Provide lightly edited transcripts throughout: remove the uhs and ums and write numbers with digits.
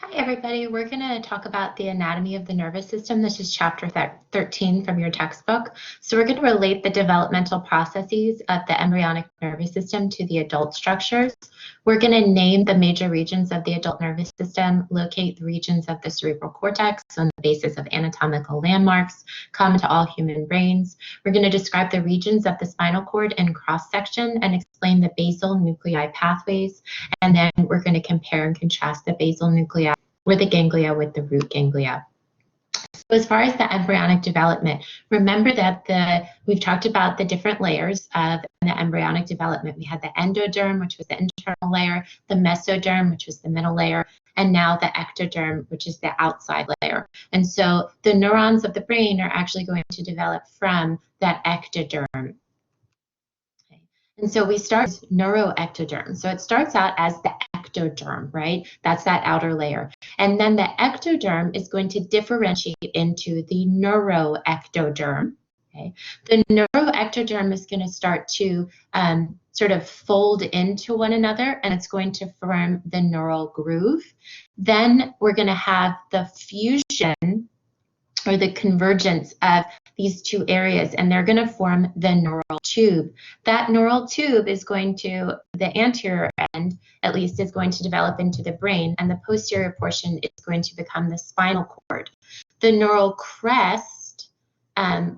Hi, everybody. We're going to talk about the anatomy of the nervous system. This is chapter 13 from your textbook. So we're going to relate the developmental processes of the embryonic nervous system to the adult structures. We're going to name the major regions of the adult nervous system, locate the regions of the cerebral cortex on the basis of anatomical landmarks common to all human brains. We're going to describe the regions of the spinal cord in cross-section and explain the basal nuclei pathways. And then we're going to compare and contrast the basal nuclei with the ganglia with the root ganglia. So as far as the embryonic development, remember that we've talked about the different layers of the embryonic development. We had the endoderm, which was the internal layer, the mesoderm, which was the middle layer, and now the ectoderm, which is the outside layer. And so the neurons of the brain are actually going to develop from that ectoderm. And so we start with neuroectoderm. So it starts out as the ectoderm, right? That's that outer layer. And then the ectoderm is going to differentiate into the neuroectoderm. Okay? The neuroectoderm is going to start to sort of fold into one another, and it's going to form the neural groove. Then we're going to have the fusion or the convergence of these two areas, and they're going to form the neural tube. That neural tube is going to, the anterior end at least, is going to develop into the brain, and the posterior portion is going to become the spinal cord. The neural crest,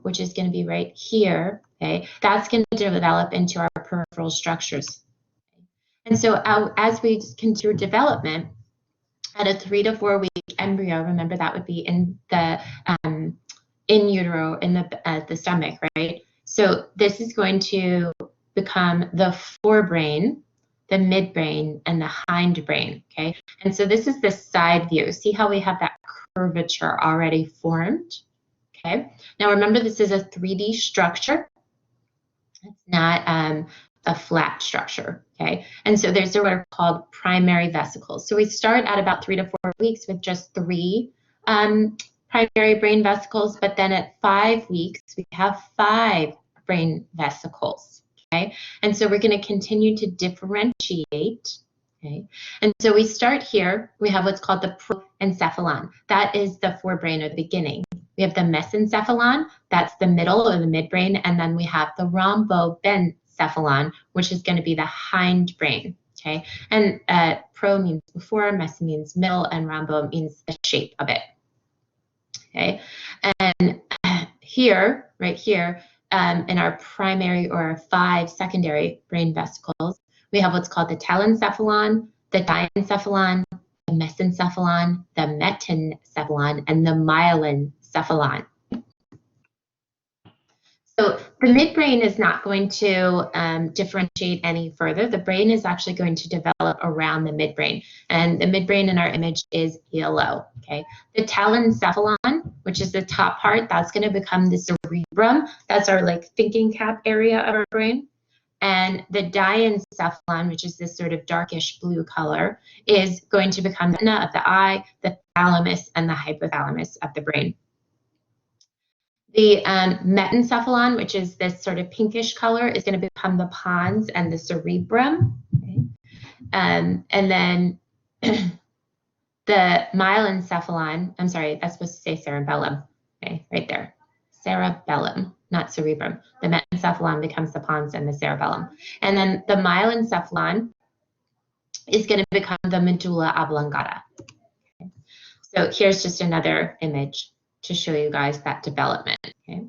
which is going to be right here, okay, that's going to develop into our peripheral structures. And so as we continue development, at a 3 to 4 week embryo, remember that would be in the in utero, in the stomach, right? So this is going to become the forebrain, the midbrain, and the hindbrain, okay? And so this is the side view. See how we have that curvature already formed, okay? Now remember, this is a 3D structure. It's not a flat structure, okay? And so there's what are called primary vesicles. So we start at about 3 to 4 weeks with just 3 primary brain vesicles, but then at 5 weeks, we have 5 brain vesicles, okay? And so we're going to continue to differentiate, okay? And so we start here, we have what's called the proencephalon. That is the forebrain or the beginning. We have the mesencephalon, that's the middle or the midbrain, and then we have the rhomboencephalon, which is going to be the hindbrain, okay? And pro means before, mes means middle, and rhombo means the shape of it, okay? And here, right here, in our primary or 5 secondary brain vesicles, we have what's called the telencephalon, the diencephalon, the mesencephalon, the metencephalon, and the myelencephalon. So the midbrain is not going to differentiate any further. The brain is actually going to develop around the midbrain, and the midbrain in our image is yellow, okay? The telencephalon, which is the top part, that's going to become the cerebrum. That's our like thinking cap area of our brain. And the diencephalon, which is this sort of darkish blue color, is going to become the retina of the eye, the thalamus, and the hypothalamus of the brain. The metencephalon, which is this sort of pinkish color, is going to become the pons and the cerebrum. Okay? And then the myelencephalon, I'm sorry, that's supposed to say cerebellum, okay, right there. Cerebellum, not cerebrum. The metencephalon becomes the pons and the cerebellum. And then the myelencephalon is going to become the medulla oblongata. Okay? So here's just another image to show you guys that development, okay?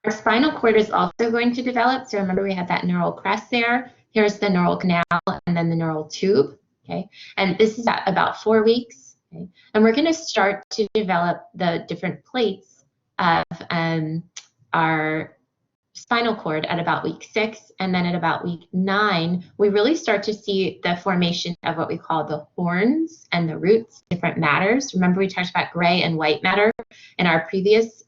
Our spinal cord is also going to develop. So remember, we had that neural crest there. Here's the neural canal and then the neural tube, okay? And this is at about 4 weeks, okay? And we're going to start to develop the different plates of our spinal cord at about week 6, and then at about week 9, we really start to see the formation of what we call the horns and the roots, different matters. Remember, we talked about gray and white matter in our previous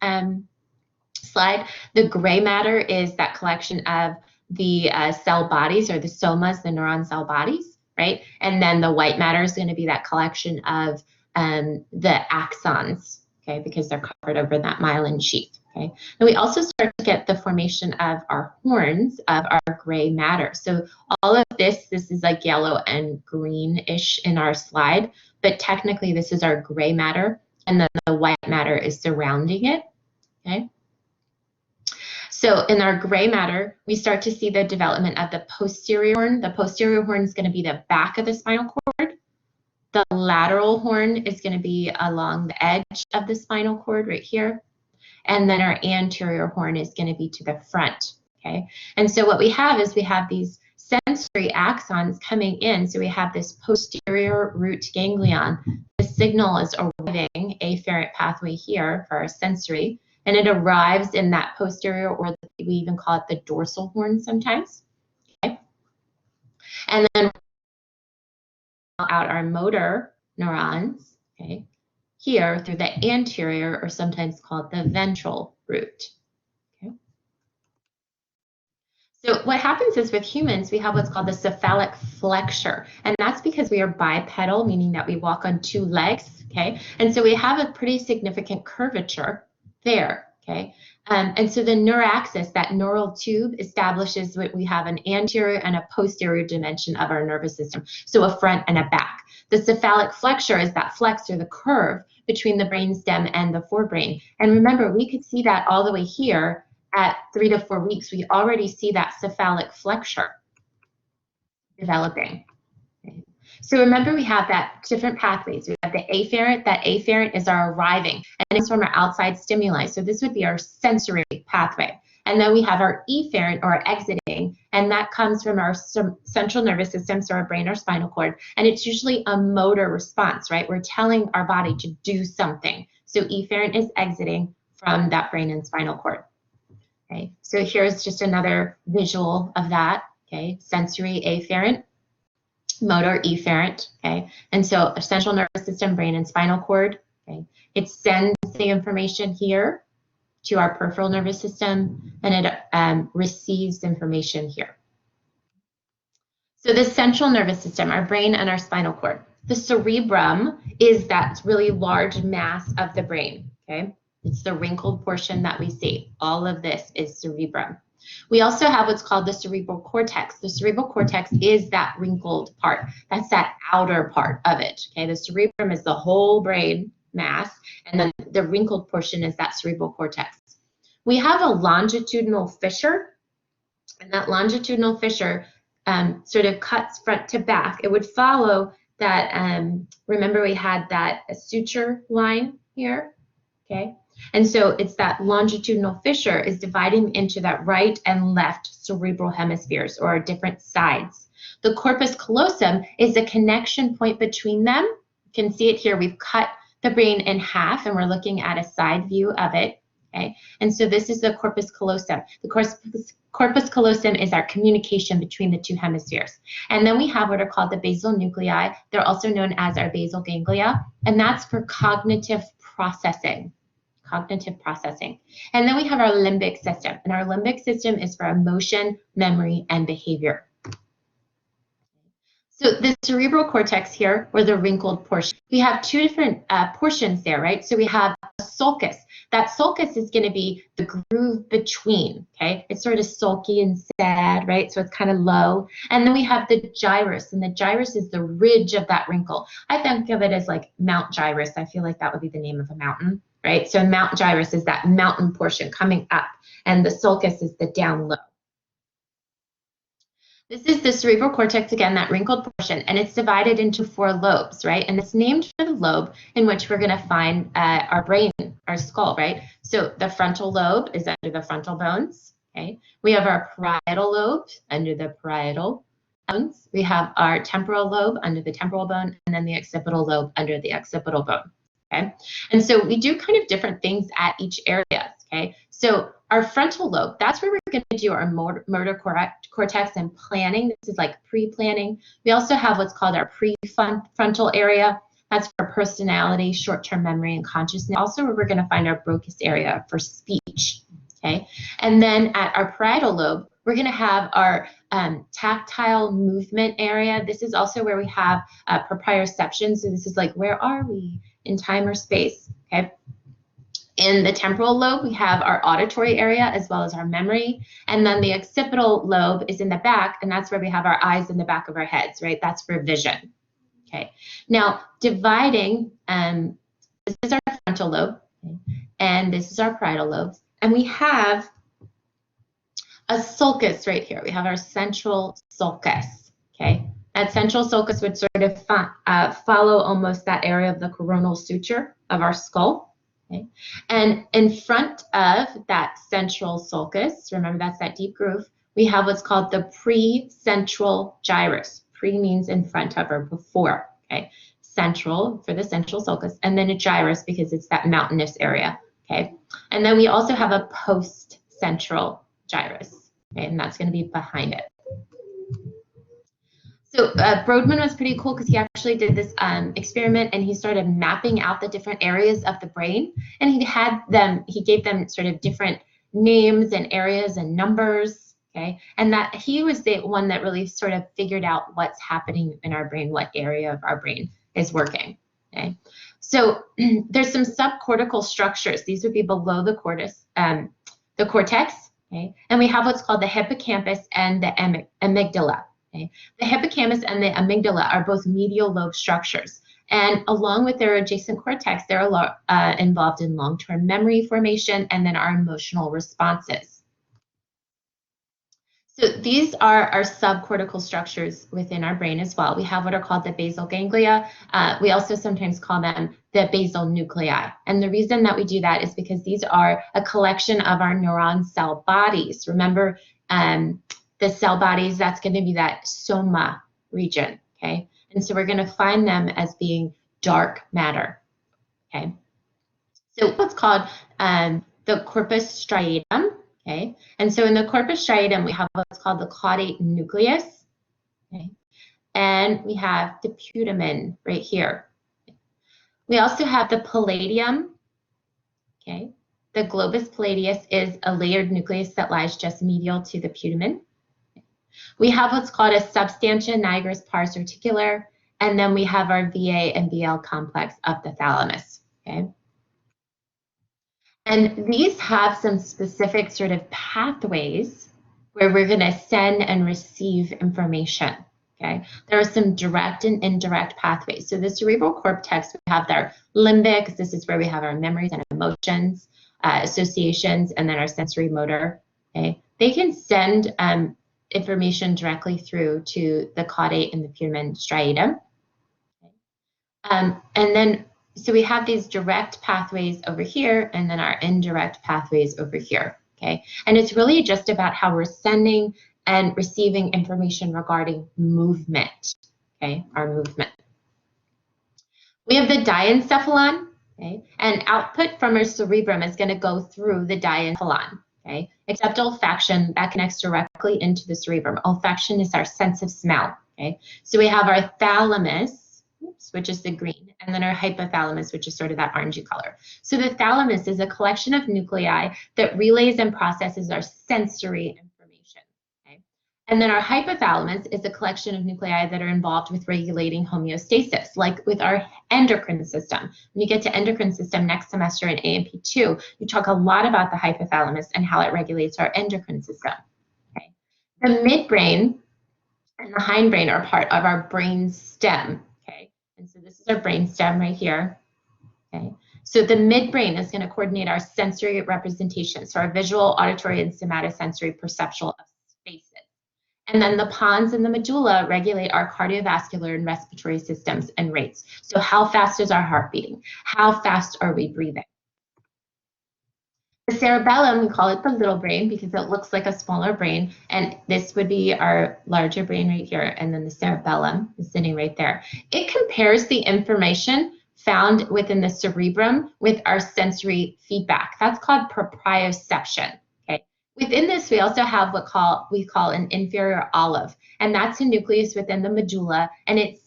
slide. The gray matter is that collection of the cell bodies, or the somas, the neuron cell bodies, right? And then the white matter is going to be that collection of the axons, okay, because they're covered over that myelin sheath. Okay. And we also start to get the formation of our horns, of our gray matter. So all of this is like yellow and greenish in our slide, but technically this is our gray matter, and then the white matter is surrounding it, okay? So in our gray matter, we start to see the development of the posterior horn. The posterior horn is going to be the back of the spinal cord. The lateral horn is going to be along the edge of the spinal cord right here. And then our anterior horn is going to be to the front, okay? And so what we have is we have these sensory axons coming in. So we have this posterior root ganglion. The signal is arriving, afferent pathway here for our sensory, and it arrives in that posterior, or we even call it the dorsal horn sometimes, okay? And then out our motor neurons, okay, here through the anterior, or sometimes called the ventral root. Okay. So what happens is with humans, we have what's called the cephalic flexure, and that's because we are bipedal, meaning that we walk on two legs, okay? And so we have a pretty significant curvature there, okay? And so the neuraxis, that neural tube, establishes what we have an anterior and a posterior dimension of our nervous system, so a front and a back. The cephalic flexure is that flex, or the curve between the brainstem and the forebrain. And remember, we could see that all the way here at 3 to 4 weeks. We already see that cephalic flexure developing. Okay. So remember, we have that different pathways. We have the afferent. That afferent is our arriving, and it's from our outside stimuli. So this would be our sensory pathway. And then we have our efferent, or exiting, and that comes from our central nervous system, so our brain or spinal cord. And it's usually a motor response, right? We're telling our body to do something. So efferent is exiting from that brain and spinal cord. Okay, so here's just another visual of that. Okay, sensory afferent, motor efferent. Okay, and so central nervous system, brain, and spinal cord. Okay, it sends the information here to our peripheral nervous system, and it receives information here. So the central nervous system, our brain and our spinal cord. The cerebrum is that really large mass of the brain. Okay, it's the wrinkled portion that we see. All of this is cerebrum. We also have what's called the cerebral cortex. The cerebral cortex is that wrinkled part. That's that outer part of it. Okay, the cerebrum is the whole brain mass, and then the wrinkled portion is that cerebral cortex. We have a longitudinal fissure, and that longitudinal fissure sort of cuts front to back. It would follow that, remember we had that suture line here, okay? And so it's that longitudinal fissure is dividing into that right and left cerebral hemispheres, or different sides. The corpus callosum is a connection point between them. You can see it here. We've cut the brain in half, and we're looking at a side view of it. Okay, and so this is the corpus callosum. The corpus callosum is our communication between the two hemispheres. And then we have what are called the basal nuclei. They're also known as our basal ganglia, and that's for cognitive processing. Cognitive processing. And then we have our limbic system, and our limbic system is for emotion, memory, and behavior. So the cerebral cortex here, or the wrinkled portion, we have two different portions there, right? So we have a sulcus. That sulcus is going to be the groove between, okay? It's sort of sulky and sad, right? So it's kind of low. And then we have the gyrus, and the gyrus is the ridge of that wrinkle. I think of it as like Mount Gyrus. I feel like that would be the name of a mountain, right? So Mount Gyrus is that mountain portion coming up, and the sulcus is the down low. This is the cerebral cortex, again, that wrinkled portion, and it's divided into 4 lobes, right? And it's named for the lobe in which we're going to find our brain, our skull, right? So the frontal lobe is under the frontal bones, okay? We have our parietal lobe under the parietal bones. We have our temporal lobe under the temporal bone, and then the occipital lobe under the occipital bone, okay? And so we do kind of different things at each area, okay? So our frontal lobe, that's where we're going to do our motor cortex and planning. This is like pre-planning. We also have what's called our prefrontal area. That's for personality, short-term memory, and consciousness. Also where we're going to find our Broca's area for speech, okay? And then at our parietal lobe, we're going to have our tactile movement area. This is also where we have proprioception. So this is like, where are we in time or space, okay? In the temporal lobe, we have our auditory area as well as our memory. And then the occipital lobe is in the back, and that's where we have our eyes in the back of our heads, right? That's for vision. Okay. Now, dividing, this is our frontal lobe, okay, and this is our parietal lobe. And we have a sulcus right here. We have our central sulcus, okay? That central sulcus would sort of follow almost that area of the coronal suture of our skull, okay? And in front of that central sulcus, remember that's that deep groove, we have what's called the precentral gyrus. Pre means in front of or before, okay? Central for the central sulcus, and then a gyrus because it's that mountainous area, okay? And then we also have a post-central gyrus, okay? And that's going to be behind it. So Brodmann was pretty cool because he actually did this experiment, and he started mapping out the different areas of the brain, and he gave them sort of different names and areas and numbers, okay? And that he was the one that really sort of figured out what's happening in our brain, what area of our brain is working, okay? So there's some subcortical structures. These would be below the cortex, okay? And we have what's called the hippocampus and the amygdala. Okay. The hippocampus and the amygdala are both medial lobe structures, and along with their adjacent cortex, they're involved in long-term memory formation and then our emotional responses. So these are our subcortical structures within our brain as well. We have what are called the basal ganglia. We also sometimes call them the basal nuclei. And the reason that we do that is because these are a collection of our neuron cell bodies. Remember, the cell bodies, that's going to be that soma region, okay? And so we're going to find them as being dark matter, okay? So what's called the corpus striatum, okay? And so in the corpus striatum, we have what's called the caudate nucleus, okay? And we have the putamen right here. We also have the palladium, okay? The globus pallidus is a layered nucleus that lies just medial to the putamen. We have what's called a substantia nigra pars articular, and then we have our VA and VL complex of the thalamus, okay? And these have some specific sort of pathways where we're going to send and receive information, okay? There are some direct and indirect pathways. So the cerebral cortex, we have our limbic, this is where we have our memories and emotions, associations, and then our sensory motor, okay? They can send information directly through to the caudate and the putamen striatum. Okay. And then, so we have these direct pathways over here, and then our indirect pathways over here, okay? And it's really just about how we're sending and receiving information regarding movement, okay, our movement. We have the diencephalon, okay? And output from our cerebrum is going to go through the diencephalon. Okay, except olfaction, that connects directly into the cerebrum. Olfaction is our sense of smell. Okay, so we have our thalamus, which is the green, and then our hypothalamus, which is sort of that orangey color. So the thalamus is a collection of nuclei that relays and processes our sensory information. Okay, and then our hypothalamus is a collection of nuclei that are involved with regulating homeostasis, like with our endocrine system. When you get to endocrine system next semester in AMP2, you talk a lot about the hypothalamus and how it regulates our endocrine system. Okay. The midbrain and the hindbrain are part of our brain stem. Okay. And so this is our brain stem right here. Okay. So the midbrain is going to coordinate our sensory representation, so our visual, auditory, and somatosensory perceptual of spaces. And then the pons and the medulla regulate our cardiovascular and respiratory systems and rates. So how fast is our heart beating? How fast are we breathing? The cerebellum, we call it the little brain because it looks like a smaller brain. And this would be our larger brain right here. And then the cerebellum is sitting right there. It compares the information found within the cerebrum with our sensory feedback. That's called proprioception. Within this, we also have what we call an inferior olive, and that's a nucleus within the medulla, and it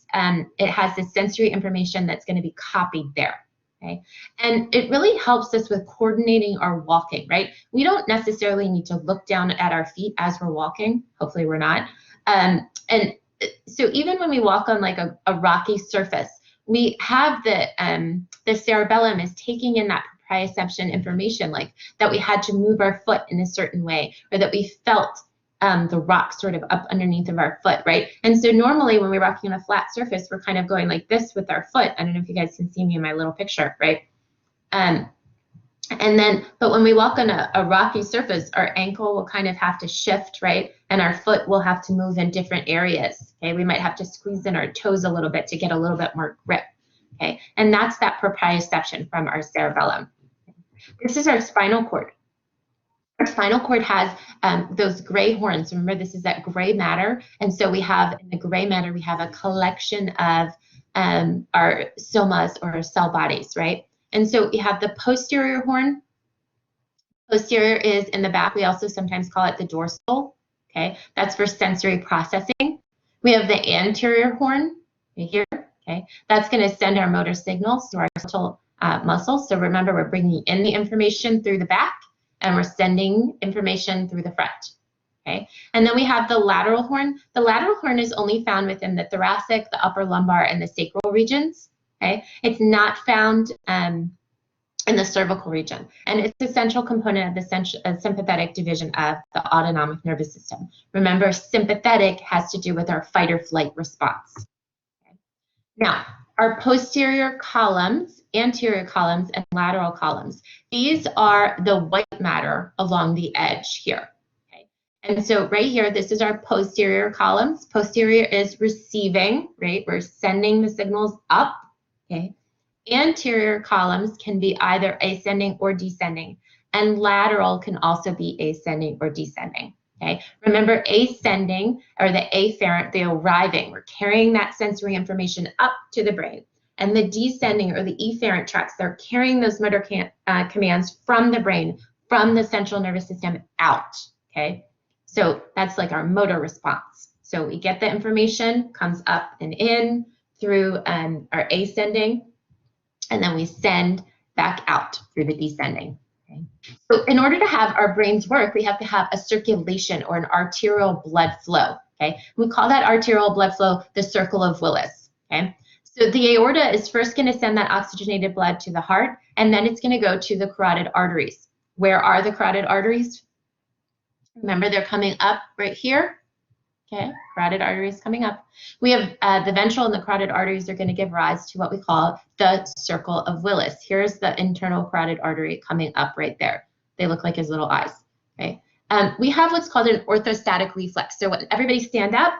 has the sensory information that's going to be copied there. Okay, and it really helps us with coordinating our walking. Right, we don't necessarily need to look down at our feet as we're walking. Hopefully, we're not. And so even when we walk on like a rocky surface, we have the cerebellum is taking in that proprioception information, like that we had to move our foot in a certain way, or that we felt the rock sort of up underneath of our foot, right? And so normally when we're walking on a flat surface, we're kind of going like this with our foot. I don't know if you guys can see me in my little picture, right? But when we walk on a rocky surface, our ankle will kind of have to shift, right? And our foot will have to move in different areas, okay? We might have to squeeze in our toes a little bit to get a little bit more grip, okay? And that's that proprioception from our cerebellum. This is our spinal cord. Our spinal cord has those gray horns. Remember, this is that gray matter. And so we have, in the gray matter, we have a collection of our somas, or cell bodies, right? And so we have the posterior horn. Posterior is in the back. We also sometimes call it the dorsal, okay? That's for sensory processing. We have the anterior horn right here, okay? That's going to send our motor signals to our skeletal muscles. So remember, we're bringing in the information through the back, and we're sending information through the front, okay? And then we have the lateral horn. The lateral horn is only found within the thoracic, the upper lumbar, and the sacral regions, okay? It's not found in the cervical region, and it's a central component of the sympathetic division of the autonomic nervous system. Remember, sympathetic has to do with our fight or flight response. Okay? Now, our posterior columns, anterior columns, and lateral columns, these are the white matter along the edge here. Okay? And so right here, this is our posterior columns. Posterior is receiving, right? We're sending the signals up, okay? Anterior columns can be either ascending or descending, and lateral can also be ascending or descending. Okay, remember, ascending, or the afferent, the arriving, we're carrying that sensory information up to the brain, and the descending, or the efferent tracts, they're carrying those motor commands from the brain, from the central nervous system out. Okay, so that's like our motor response. So we get the information, comes up and in through our ascending, and then we send back out through the descending. Okay? So in order to have our brains work, we have to have a circulation, or an arterial blood flow. Okay? We call that arterial blood flow the circle of Willis. Okay? So the aorta is first going to send that oxygenated blood to the heart, and then it's going to go to the carotid arteries. Where are the carotid arteries? Remember, they're coming up right here. Okay, carotid arteries coming up. We have the ventral and the carotid arteries are going to give rise to what we call the circle of Willis. Here's the internal carotid artery coming up right there. They look like his little eyes. Okay, we have what's called an orthostatic reflex. So everybody stand up.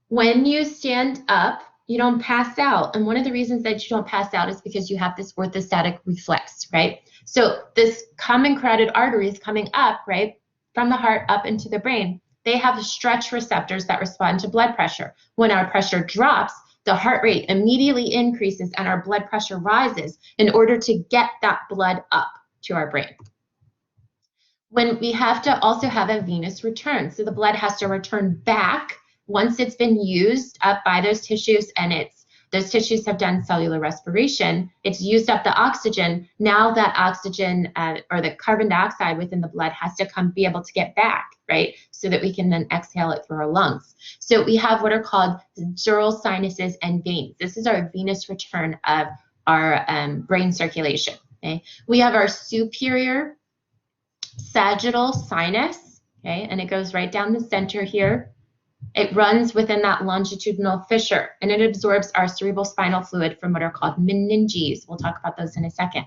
When you stand up, you don't pass out. And one of the reasons that you don't pass out is because you have this orthostatic reflex, right? So this common carotid artery is coming up, right, from the heart up into the brain. They have stretch receptors that respond to blood pressure. When our pressure drops, the heart rate immediately increases and our blood pressure rises in order to get that blood up to our brain. When we have to also have a venous return, so the blood has to return back once it's been used up by those tissues, and those tissues have done cellular respiration. It's used up the oxygen. Now that oxygen or the carbon dioxide within the blood has to be able to get back, right? So that we can then exhale it through our lungs. So we have what are called dural sinuses and veins. This is our venous return of our brain circulation. Okay? We have our superior sagittal sinus, okay? And it goes right down the center here. It runs within that longitudinal fissure, and it absorbs our cerebral spinal fluid from what are called meninges. We'll talk about those in a second.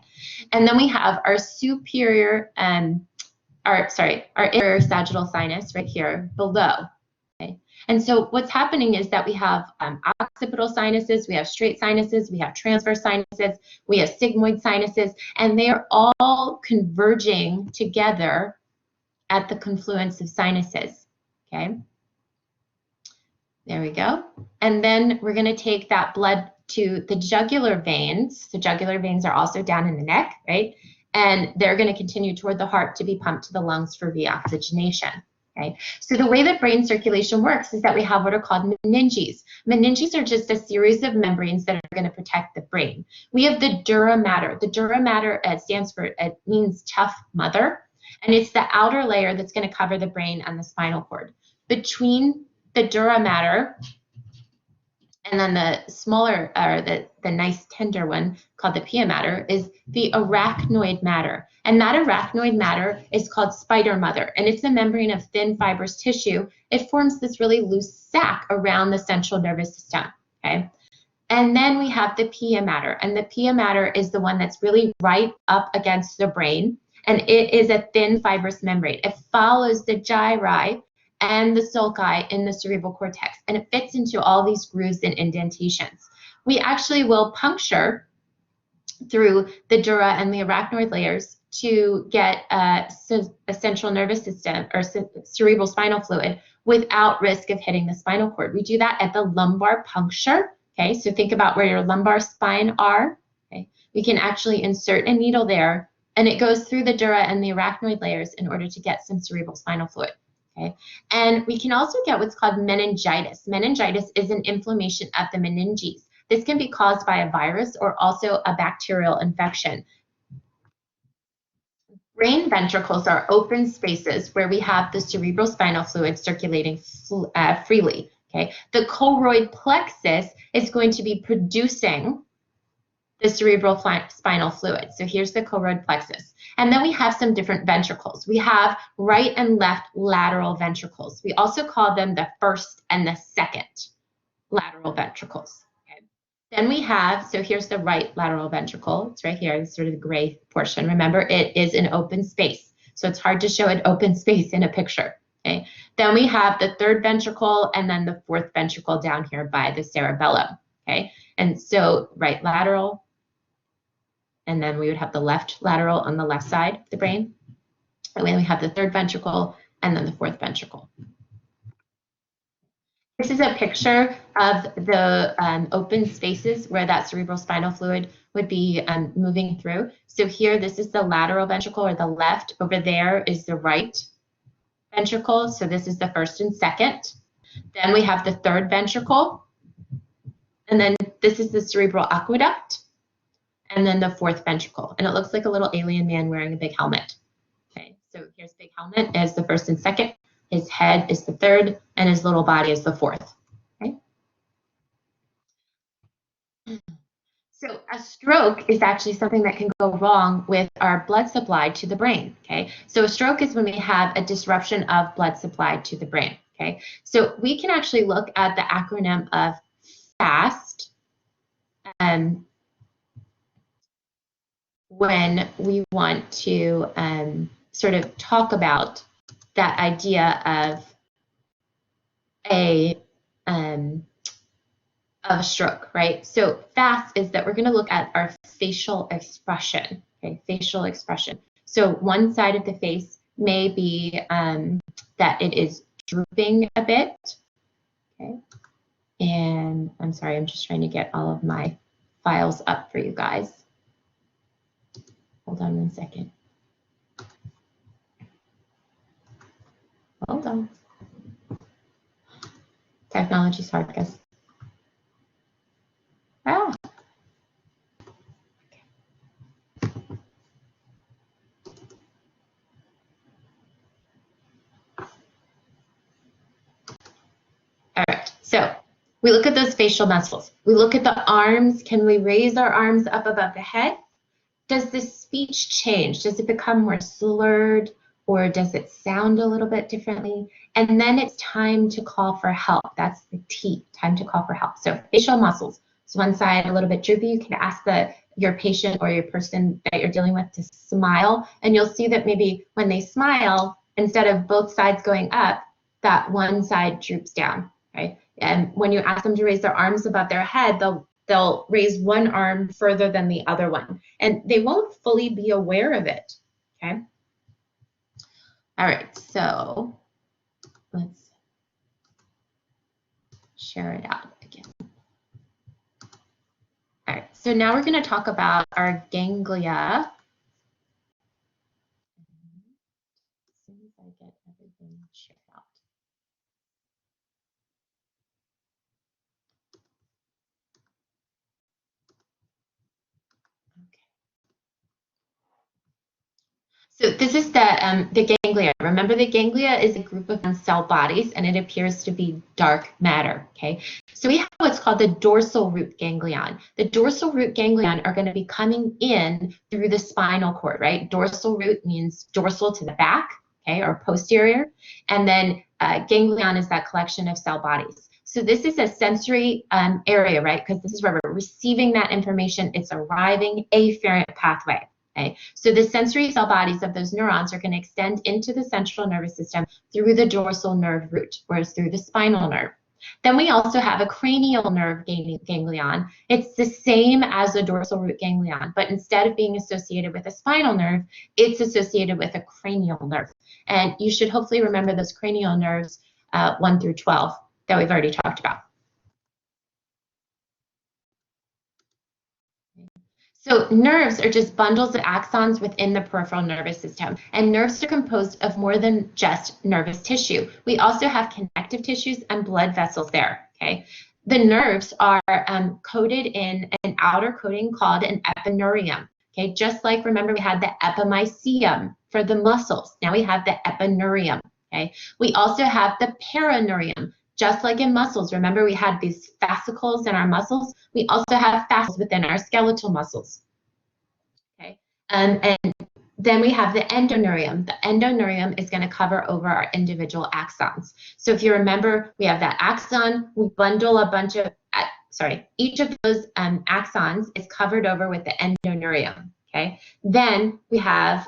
And then we have our superior, our inferior sagittal sinus right here below. Okay? And so what's happening is that we have occipital sinuses, we have straight sinuses, we have transverse sinuses, we have sigmoid sinuses, and they are all converging together at the confluence of sinuses. Okay. There we go. And then we're going to take that blood to the jugular veins. The jugular veins are also down in the neck, right? And they're going to continue toward the heart to be pumped to the lungs for reoxygenation. Okay. So the way that brain circulation works is that we have what are called meninges. Meninges are just a series of membranes that are going to protect the brain. We have the dura mater. The dura mater it means tough mother, and it's the outer layer that's going to cover the brain and the spinal cord. Between the dura mater And then the smaller, or the nice tender one called the pia mater is the arachnoid matter. And that arachnoid matter is called spider mother. And it's a membrane of thin fibrous tissue. It forms this really loose sac around the central nervous system, okay? And then we have the pia mater. And the pia mater is the one that's really right up against the brain. And it is a thin fibrous membrane. It follows the gyri and the sulci in the cerebral cortex, and it fits into all these grooves and indentations. We actually will puncture through the dura and the arachnoid layers to get a central nervous system or cerebral spinal fluid without risk of hitting the spinal cord. We do that at the lumbar puncture. Okay, so think about where your lumbar spine are. Okay, we can actually insert a needle there, and it goes through the dura and the arachnoid layers in order to get some cerebral spinal fluid. Okay, and we can also get what's called meningitis. Meningitis is an inflammation of the meninges. This can be caused by a virus or also a bacterial infection. Brain ventricles are open spaces where we have the cerebral spinal fluid circulating freely. Okay, the choroid plexus is going to be producing the cerebral spinal fluid. So here's the choroid plexus. And then we have some different ventricles. We have right and left lateral ventricles. We also call them the first and the second lateral ventricles. Okay. Then we have, so here's the right lateral ventricle. It's right here, it's sort of the gray portion. Remember, it is an open space. So it's hard to show an open space in a picture. Okay. Then we have the third ventricle and then the fourth ventricle down here by the cerebellum. Okay. And so right lateral, and then we would have the left lateral on the left side of the brain. And then we have the third ventricle and then the fourth ventricle. This is a picture of the open spaces where that cerebral spinal fluid would be moving through. So here, this is the lateral ventricle, or the left. Over there is the right ventricle. So this is the first and second. Then we have the third ventricle. And then this is the cerebral aqueduct. And then the fourth ventricle. And it looks like a little alien man wearing a big helmet. Okay, so here's big helmet as the first and second. His head is the third, and his little body is the fourth. Okay. So a stroke is actually something that can go wrong with our blood supply to the brain. Okay, so a stroke is when we have a disruption of blood supply to the brain. Okay, so we can actually look at the acronym of FAST when we want to sort of talk about that idea of a stroke, right? So FAST is that we're going to look at our facial expression, okay, facial expression. So one side of the face may be that it is drooping a bit, okay? And I'm sorry, I'm just trying to get all of my files up for you guys. Hold on one second. Hold on. Technology's hard, guys. Ah. Okay. All right, so we look at those facial muscles. We look at the arms. Can we raise our arms up above the head? Does the speech change? Does it become more slurred, or does it sound a little bit differently? And then it's time to call for help. That's the T, time to call for help. So facial muscles. So one side a little bit droopy. You can ask your patient or your person that you're dealing with to smile, and you'll see that maybe when they smile, instead of both sides going up, that one side droops down, right? And when you ask them to raise their arms above their head, they'll raise one arm further than the other one, and they won't fully be aware of it, okay? All right, so let's share it out again. All right, so now we're going to talk about our ganglia. As soon as I get everything shared out. So this is the ganglia. Remember, the ganglia is a group of cell bodies, and it appears to be dark matter. Okay, so we have what's called the dorsal root ganglion. The dorsal root ganglion are going to be coming in through the spinal cord, right? Dorsal root means dorsal to the back, okay, or posterior, and then ganglion is that collection of cell bodies. So this is a sensory area, right? Because this is where we're receiving that information. It's arriving afferent pathway. Okay, so the sensory cell bodies of those neurons are going to extend into the central nervous system through the dorsal nerve root, whereas through the spinal nerve. Then we also have a cranial nerve ganglion. It's the same as a dorsal root ganglion, but instead of being associated with a spinal nerve, it's associated with a cranial nerve. And you should hopefully remember those cranial nerves 1 through 12 that we've already talked about. So nerves are just bundles of axons within the peripheral nervous system, and nerves are composed of more than just nervous tissue. We also have connective tissues and blood vessels there, okay? The nerves are coated in an outer coating called an epineurium, okay? Just like, remember, we had the epimysium for the muscles. Now we have the epineurium, okay? We also have the perineurium. Just like in muscles, remember we had these fascicles in our muscles. We also have fascicles within our skeletal muscles. Okay, and then we have the endoneurium. The endoneurium is going to cover over our individual axons. So if you remember, we have that axon. We bundle a bunch of, each of those axons is covered over with the endoneurium. Okay, then we have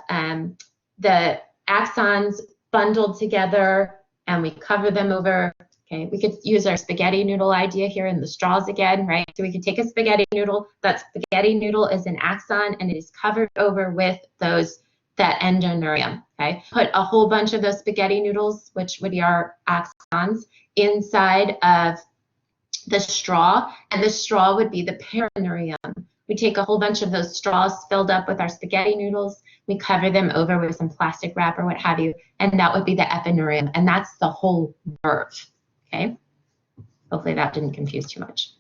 the axons bundled together, and we cover them over. Okay, we could use our spaghetti noodle idea here in the straws again, right? So we could take a spaghetti noodle. That spaghetti noodle is an axon, and it is covered over with that endoneurium, okay? Put a whole bunch of those spaghetti noodles, which would be our axons, inside of the straw, and the straw would be the perineurium. We take a whole bunch of those straws filled up with our spaghetti noodles, we cover them over with some plastic wrap or what have you, and that would be the epineurium, and that's the whole nerve. Okay, hopefully that didn't confuse too much.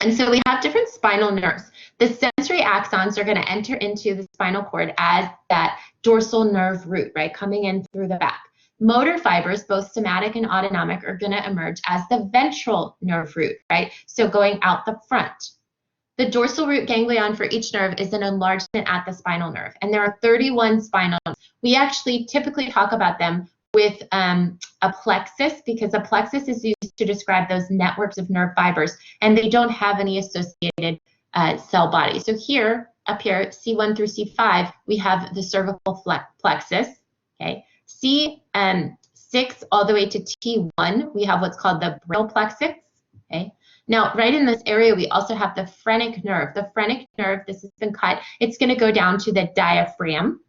And so we have different spinal nerves. The sensory axons are going to enter into the spinal cord as that dorsal nerve root, right, coming in through the back. Motor fibers, both somatic and autonomic, are going to emerge as the ventral nerve root, right, so going out the front. The dorsal root ganglion for each nerve is an enlargement at the spinal nerve, and there are 31 spinal nerves. We actually typically talk about them with a plexus, because a plexus is used to describe those networks of nerve fibers, and they don't have any associated cell body. So here, up here, C1 through C5, we have the cervical plexus, okay? C6 all the way to T1, we have what's called the brachial plexus, okay? Now, right in this area, we also have the phrenic nerve. The phrenic nerve, this has been cut, it's going to go down to the diaphragm.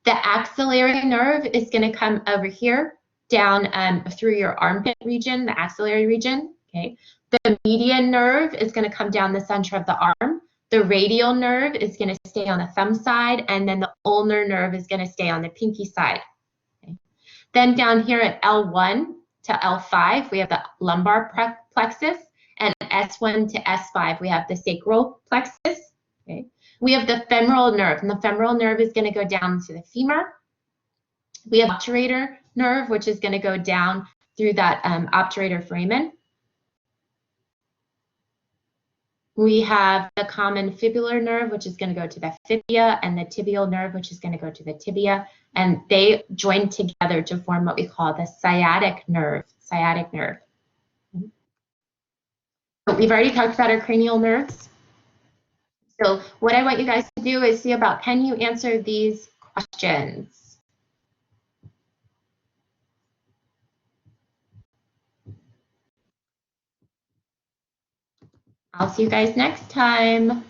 The axillary nerve is going to come over here, down through your armpit region, the axillary region. Okay. The median nerve is going to come down the center of the arm. The radial nerve is going to stay on the thumb side, and then the ulnar nerve is going to stay on the pinky side. Okay. Then down here at L1 to L5, we have the lumbar plexus, and S1 to S5, we have the sacral plexus. Okay. We have the femoral nerve, and the femoral nerve is going to go down to the femur. We have obturator nerve, which is going to go down through that obturator foramen. We have the common fibular nerve, which is going to go to the fibula, and the tibial nerve, which is going to go to the tibia, and they join together to form what we call the sciatic nerve. Sciatic nerve. But we've already talked about our cranial nerves. So what I want you guys to do is see about, can you answer these questions? I'll see you guys next time.